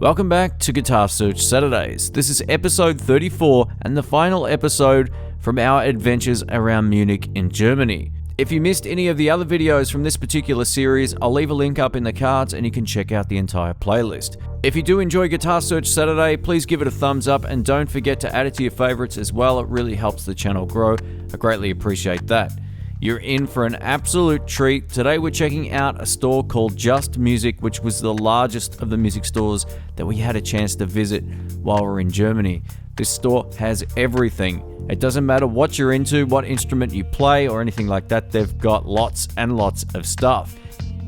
Welcome back to Guitar Search Saturdays. This is episode 34 and the final episode from our adventures around Munich in Germany. If you missed any of the other videos from this particular series, I'll leave a link up in the cards and you can check out the entire playlist. If you do enjoy Guitar Search Saturday, please give it a thumbs up and don't forget to add it to your favorites as well. It really helps the channel grow. I greatly appreciate that. You're in for an absolute treat. Today we're checking out a store called Just Music, which was the largest of the music stores that we had a chance to visit while we're in Germany. This store has everything. It doesn't matter what you're into, what instrument you play, or anything like that, they've got lots and lots of stuff.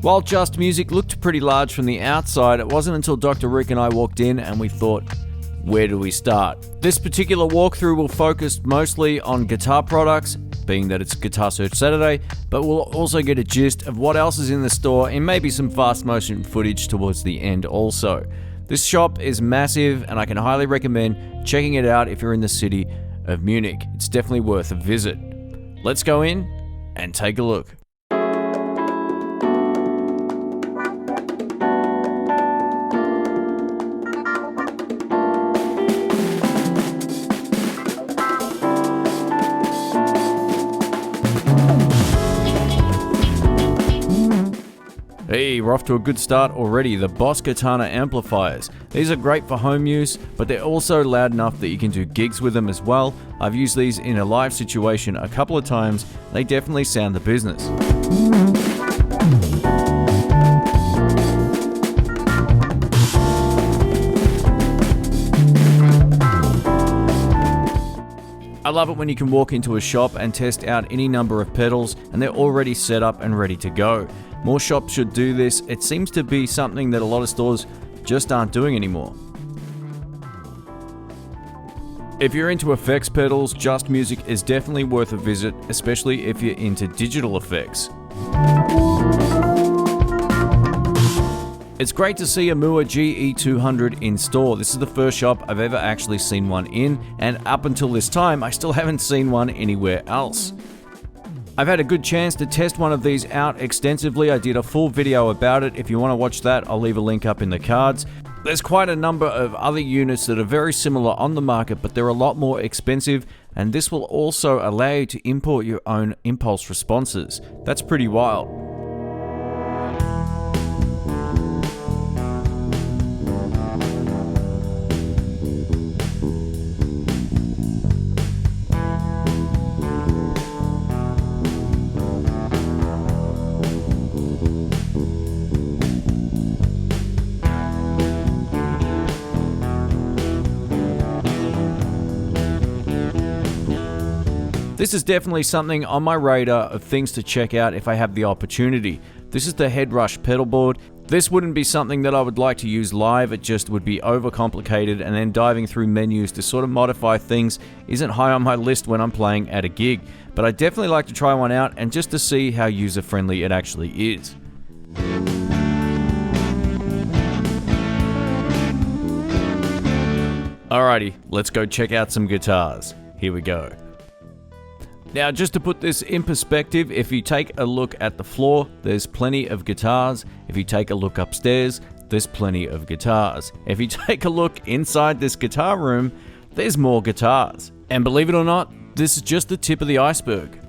While Just Music looked pretty large from the outside, it wasn't until Dr. Rick and I walked in and we thought, where do we start? This particular walkthrough will focus mostly on guitar products, being that it's Guitar Search Saturday, but we'll also get a gist of what else is in the store and maybe some fast motion footage towards the end also. This shop is massive and I can highly recommend checking it out if you're in the city of Munich. It's definitely worth a visit. Let's go in and take a look. Hey, we're off to a good start already. The Boss Katana amplifiers. These are great for home use, but they're also loud enough that you can do gigs with them as well. I've used these in a live situation a couple of times. They definitely sound the business. I love it when you can walk into a shop and test out any number of pedals and they're already set up and ready to go. More shops should do this. It seems to be something that a lot of stores just aren't doing anymore. If you're into effects pedals, Just Music is definitely worth a visit, especially if you're into digital effects. It's great to see a Mooer GE200 in store. This is the first shop I've ever actually seen one in, and up until this time, I still haven't seen one anywhere else. I've had a good chance to test one of these out extensively. I did a full video about it. If you want to watch that, I'll leave a link up in the cards. There's quite a number of other units that are very similar on the market, but they're a lot more expensive, and this will also allow you to import your own impulse responses. That's pretty wild. This is definitely something on my radar of things to check out if I have the opportunity. This is the Headrush pedalboard. This wouldn't be something that I would like to use live, it just would be overcomplicated, and then diving through menus to sort of modify things isn't high on my list when I'm playing at a gig. But I definitely like to try one out and just to see how user-friendly it actually is. Alrighty, let's go check out some guitars. Here we go. Now, just to put this in perspective, if you take a look at the floor, there's plenty of guitars. If you take a look upstairs, there's plenty of guitars. If you take a look inside this guitar room, there's more guitars. And believe it or not, this is just the tip of the iceberg.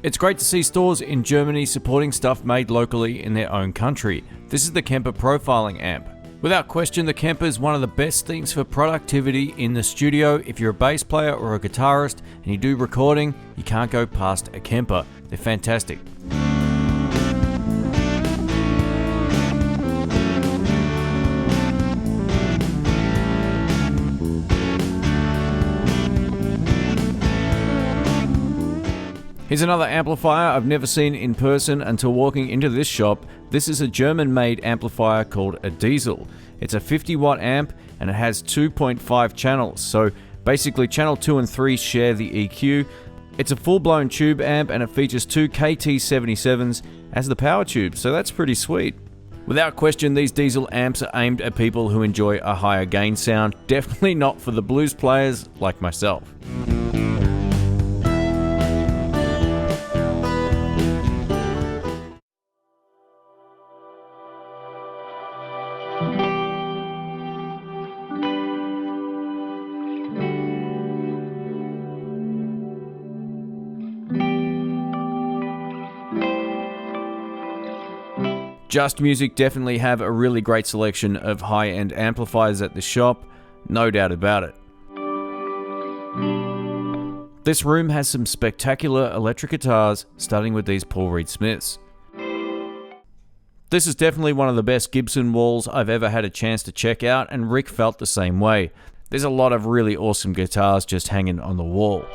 It's great to see stores in Germany supporting stuff made locally in their own country. This is the Kemper profiling amp. Without question, the Kemper is one of the best things for productivity in the studio. If you're a bass player or a guitarist and you do recording, you can't go past a Kemper. They're fantastic. Here's another amplifier I've never seen in person until walking into this shop. This is a German-made amplifier called a Diezel. It's a 50-watt amp and it has 2.5 channels, so basically channel 2 and 3 share the EQ. It's a full-blown tube amp and it features two KT77s as the power tube, so that's pretty sweet. Without question, these Diezel amps are aimed at people who enjoy a higher gain sound, definitely not for the blues players like myself. Just Music definitely have a really great selection of high-end amplifiers at the shop, no doubt about it. This room has some spectacular electric guitars, starting with these Paul Reed Smiths. This is definitely one of the best Gibson walls I've ever had a chance to check out, and Rick felt the same way. There's a lot of really awesome guitars just hanging on the wall.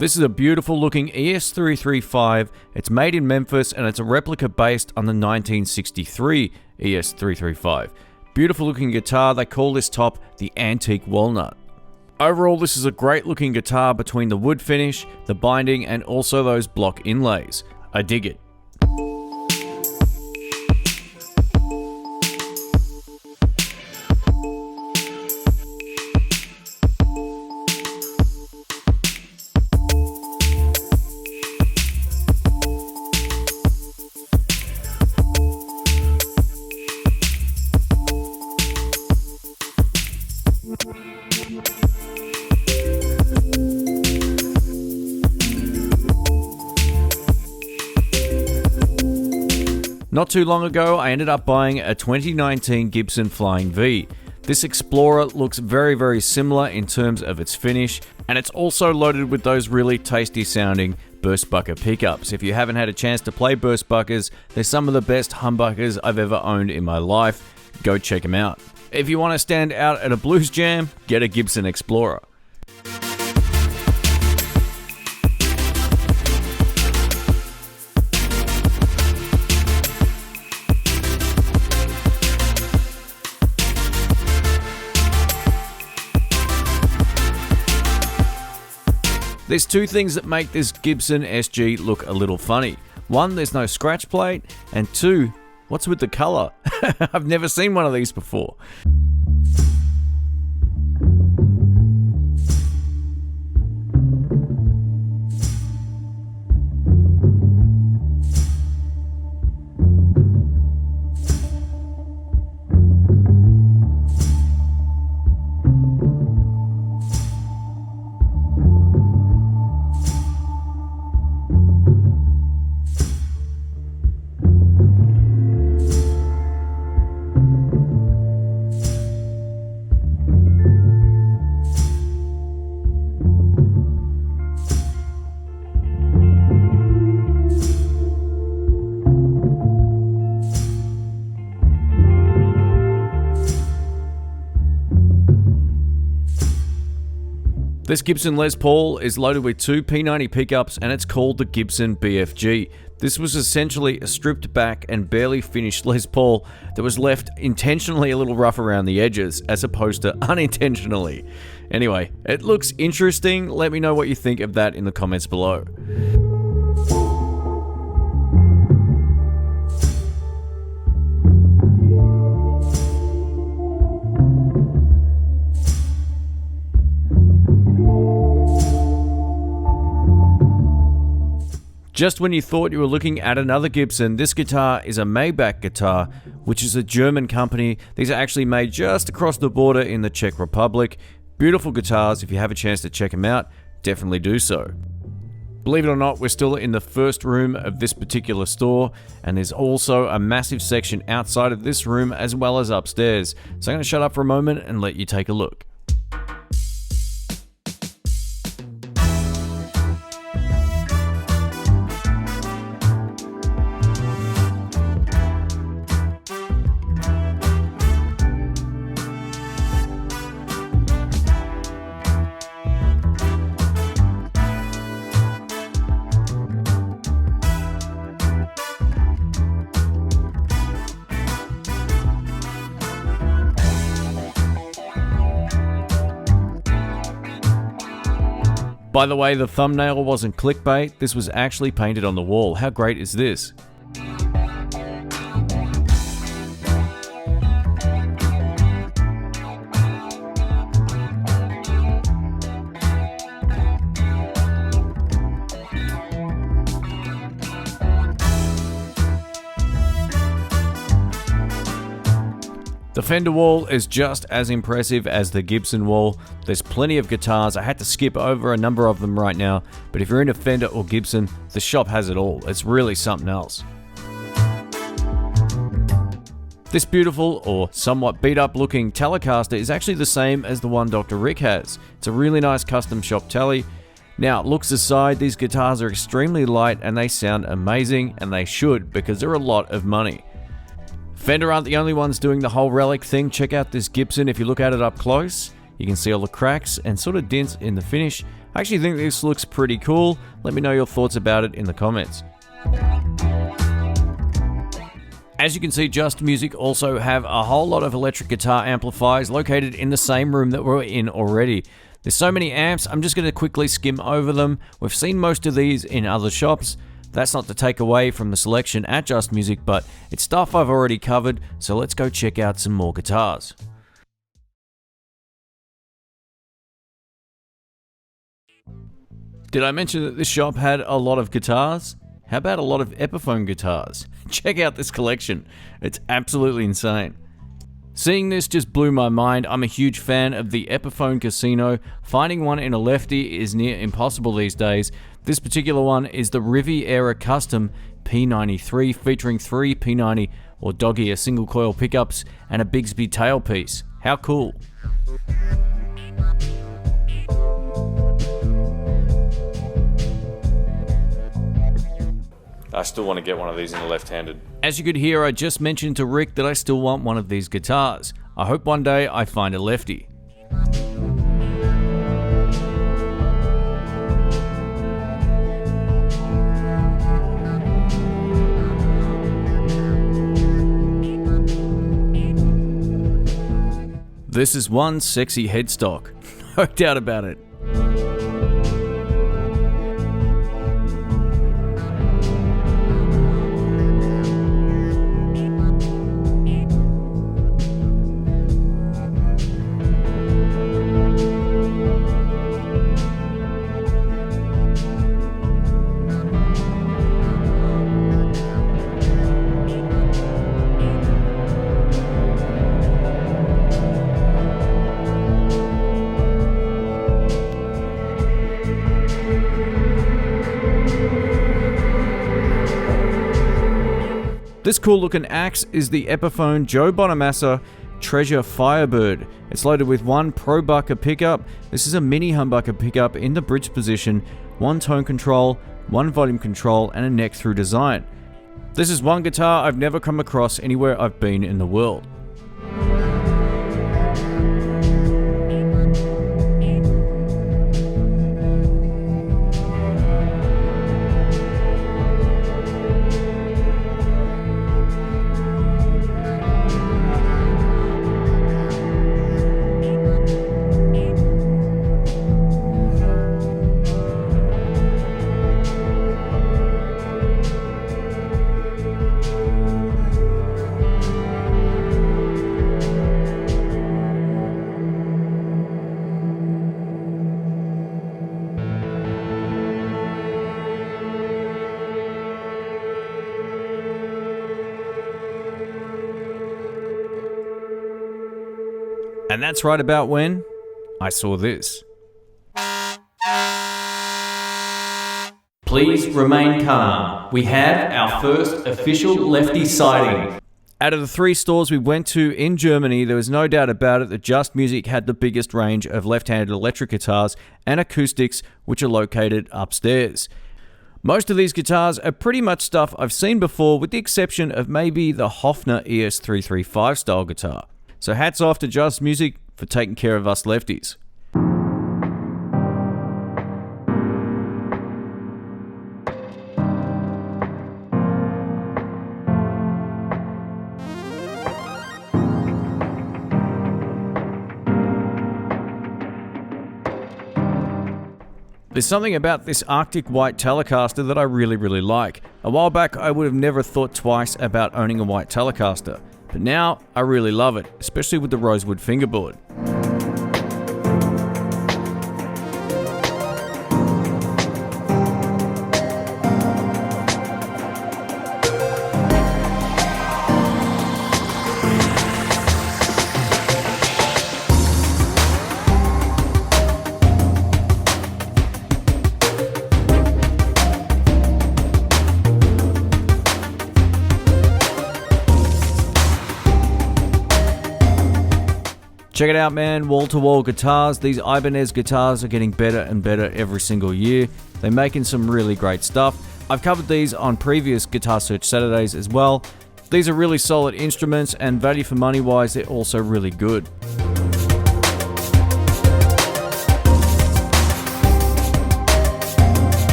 This is a beautiful looking ES335. It's made in Memphis and it's a replica based on the 1963 ES335. Beautiful looking guitar. They call this top the Antique Walnut. Overall, this is a great looking guitar between the wood finish, the binding, and also those block inlays. I dig it. Not too long ago, I ended up buying a 2019 Gibson Flying V. This Explorer looks very, very similar in terms of its finish, and it's also loaded with those really tasty sounding Burstbucker pickups. If you haven't had a chance to play Burstbuckers, they're some of the best humbuckers I've ever owned in my life. Go check them out. If you want to stand out at a blues jam, get a Gibson Explorer. There's two things that make this Gibson SG look a little funny. One, there's no scratch plate, and two, what's with the color? I've never seen one of these before. This Gibson Les Paul is loaded with two P90 pickups and it's called the Gibson BFG. This was essentially a stripped back and barely finished Les Paul that was left intentionally a little rough around the edges as opposed to unintentionally. Anyway, it looks interesting. Let me know what you think of that in the comments below. Just when you thought you were looking at another Gibson, this guitar is a Maybach guitar, which is a German company. These are actually made just across the border in the Czech Republic. Beautiful guitars. If you have a chance to check them out, definitely do so. Believe it or not, we're still in the first room of this particular store, and there's also a massive section outside of this room as well as upstairs. So I'm going to shut up for a moment and let you take a look. By the way, the thumbnail wasn't clickbait, this was actually painted on the wall. How great is this? The Fender wall is just as impressive as the Gibson wall. There's plenty of guitars. I had to skip over a number of them right now, but if you're into Fender or Gibson, the shop has it all. It's really something else. This beautiful, or somewhat beat up looking Telecaster is actually the same as the one Dr. Rick has. It's a really nice custom shop Tele. Now, looks aside, these guitars are extremely light and they sound amazing, and they should, because they're a lot of money. Fender aren't the only ones doing the whole relic thing. Check out this Gibson. If you look at it up close, you can see all the cracks and sort of dents in the finish. I actually think this looks pretty cool. Let me know your thoughts about it in the comments. As you can see, Just Music also have a whole lot of electric guitar amplifiers located in the same room that we're in already. There's so many amps, I'm just going to quickly skim over them. We've seen most of these in other shops. That's not to take away from the selection at Just Music, but it's stuff I've already covered, so let's go check out some more guitars. Did I mention that this shop had a lot of guitars? How about a lot of Epiphone guitars? Check out this collection. It's absolutely insane. Seeing this just blew my mind. I'm a huge fan of the Epiphone Casino. Finding one in a lefty is near impossible these days. This particular one is the Riviera Custom P93, featuring 3 P90 or dog ear single coil pickups and a Bigsby tailpiece. How cool. I still want to get one of these in the left-handed. As you could hear, I just mentioned to Rick that I still want one of these guitars. I hope one day I find a lefty. This is one sexy headstock, no doubt about it. This cool looking axe is the Epiphone Joe Bonamassa Treasure Firebird. It's loaded with one Burstbucker pickup. This is a mini humbucker pickup in the bridge position, one tone control, one volume control, and a neck through design. This is one guitar I've never come across anywhere I've been in the world. And that's right about when I saw this. Please remain calm. We have our first official lefty sighting. Out of the 3 stores we went to in Germany, there was no doubt about it that Just Music had the biggest range of left-handed electric guitars and acoustics, which are located upstairs. Most of these guitars are pretty much stuff I've seen before, with the exception of maybe the Hofner ES335 style guitar. So hats off to Just Music for taking care of us lefties. There's something about this Arctic white Telecaster that I really like. A while back I would have never thought twice about owning a white Telecaster. But now, I really love it, especially with the rosewood fingerboard. Check it out, man. Wall-to-wall guitars. These Ibanez guitars are getting better and better every single year. They're making some really great stuff. I've covered these on previous Guitar Search Saturdays as well. These are really solid instruments, and value for money wise, they're also really good.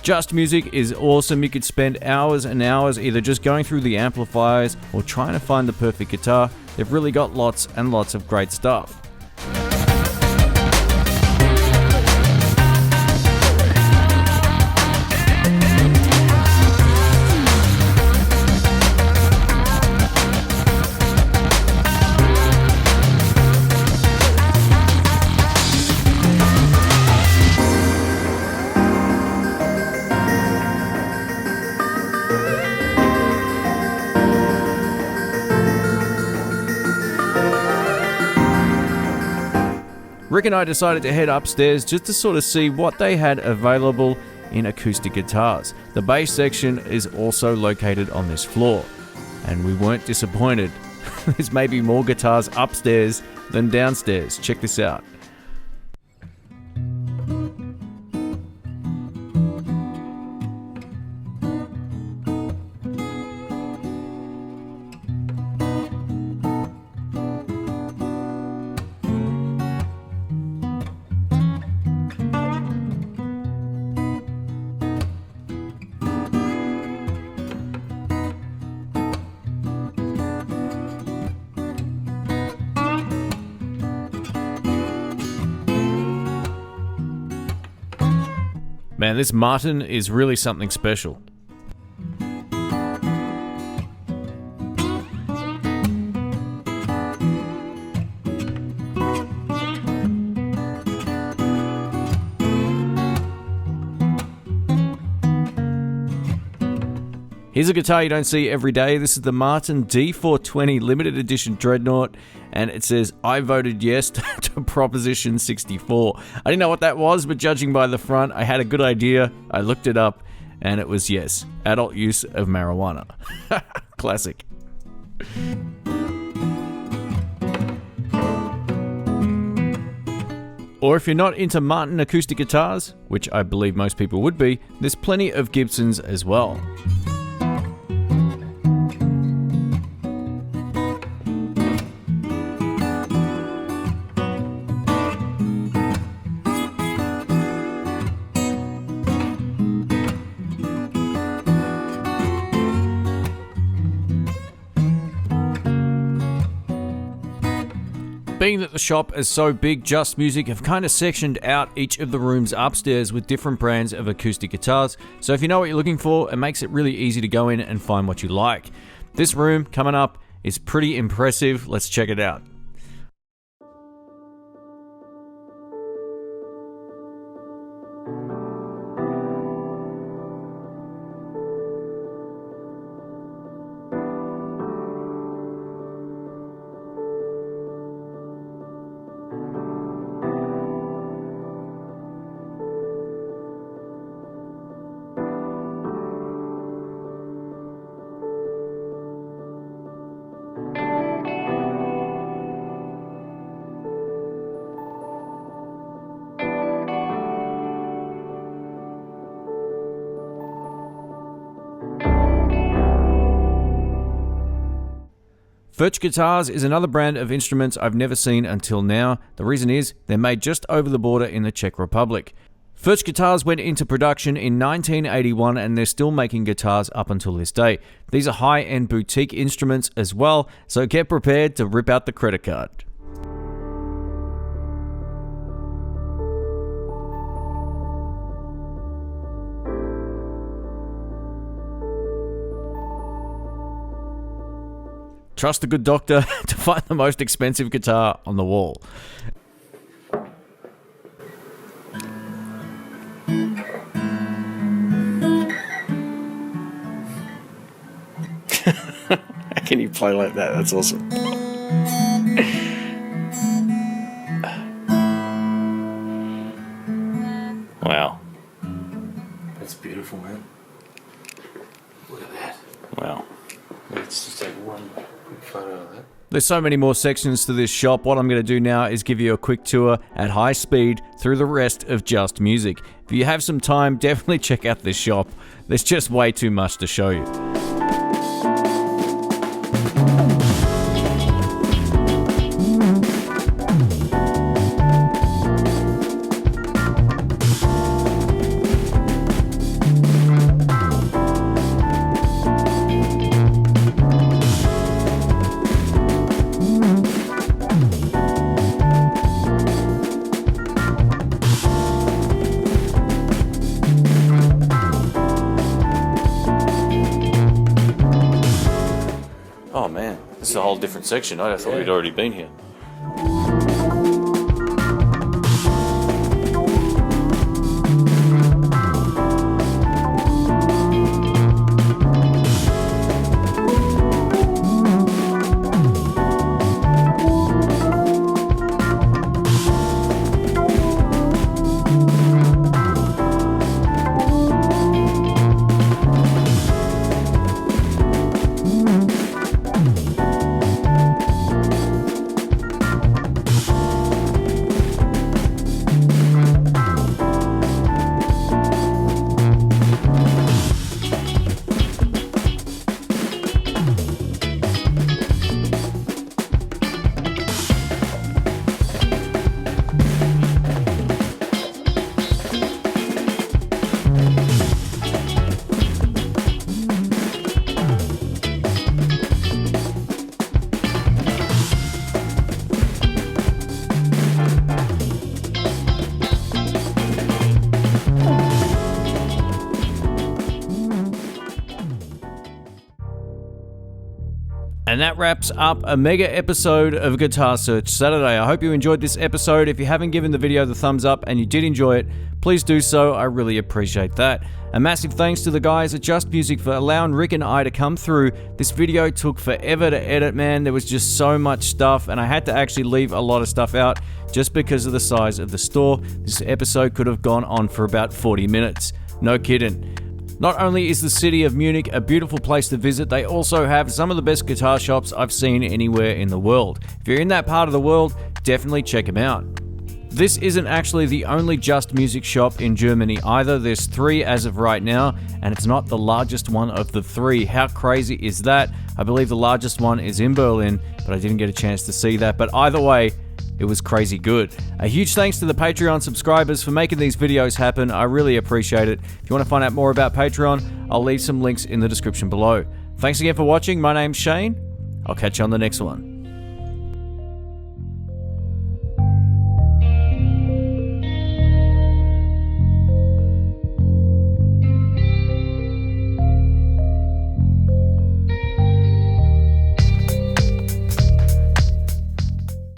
Just Music is awesome. You could spend hours and hours either just going through the amplifiers or trying to find the perfect guitar. They've really got lots and lots of great stuff. Rick and I decided to head upstairs just to sort of see what they had available in acoustic guitars. The bass section is also located on this floor, and we weren't disappointed. There's maybe more guitars upstairs than downstairs. Check this out. Man, this Martin is really something special. Here's a guitar you don't see every day. This is the Martin D420 limited edition Dreadnought, and it says, "I voted yes to Proposition 64. I didn't know what that was, but judging by the front, I had a good idea. I looked it up, and it was yes. Adult use of marijuana." Classic. Or if you're not into Martin acoustic guitars, which I believe most people would be, there's plenty of Gibsons as well. Being that the shop is so big, Just Music have kind of sectioned out each of the rooms upstairs with different brands of acoustic guitars, so if you know what you're looking for, it makes it really easy to go in and find what you like. This room coming up is pretty impressive. Let's check it out. Furch guitars is another brand of instruments I've never seen until now. The reason is they're made just over the border in the Czech Republic. Furch guitars went into production in 1981 and they're still making guitars up until this day. These are high-end boutique instruments as well, so get prepared to rip out the credit card. Trust a good doctor to find the most expensive guitar on the wall. How can you play like that? That's awesome. Wow. That's beautiful, man. Look at that. Wow. Let's just take one quick photo of that. There's so many more sections to this shop. What I'm going to do now is give you a quick tour at high speed through the rest of Just Music. If you have some time, definitely check out this shop. There's just way too much to show you. Oh man, this is a whole different section. I thought we'd already been here. And that wraps up a mega episode of Guitar Search Saturday. I hope you enjoyed this episode. If you haven't given the video the thumbs up and you did enjoy it, please do so. I really appreciate that. A massive thanks to the guys at Just Music for allowing Rick and I to come through. This video took forever to edit, man. There was just so much stuff, and I had to actually leave a lot of stuff out just because of the size of the store. This episode could have gone on for about 40 minutes. No kidding. Not only is the city of Munich a beautiful place to visit, they also have some of the best guitar shops I've seen anywhere in the world. If you're in that part of the world, definitely check them out. This isn't actually the only Just Music shop in Germany either. There's 3 as of right now, and it's not the largest one of the 3. How crazy is that? I believe the largest one is in Berlin, but I didn't get a chance to see that. But either way, it was crazy good. A huge thanks to the Patreon subscribers for making these videos happen. I really appreciate it. If you want to find out more about Patreon, I'll leave some links in the description below. Thanks again for watching. My name's Shane. I'll catch you on the next one.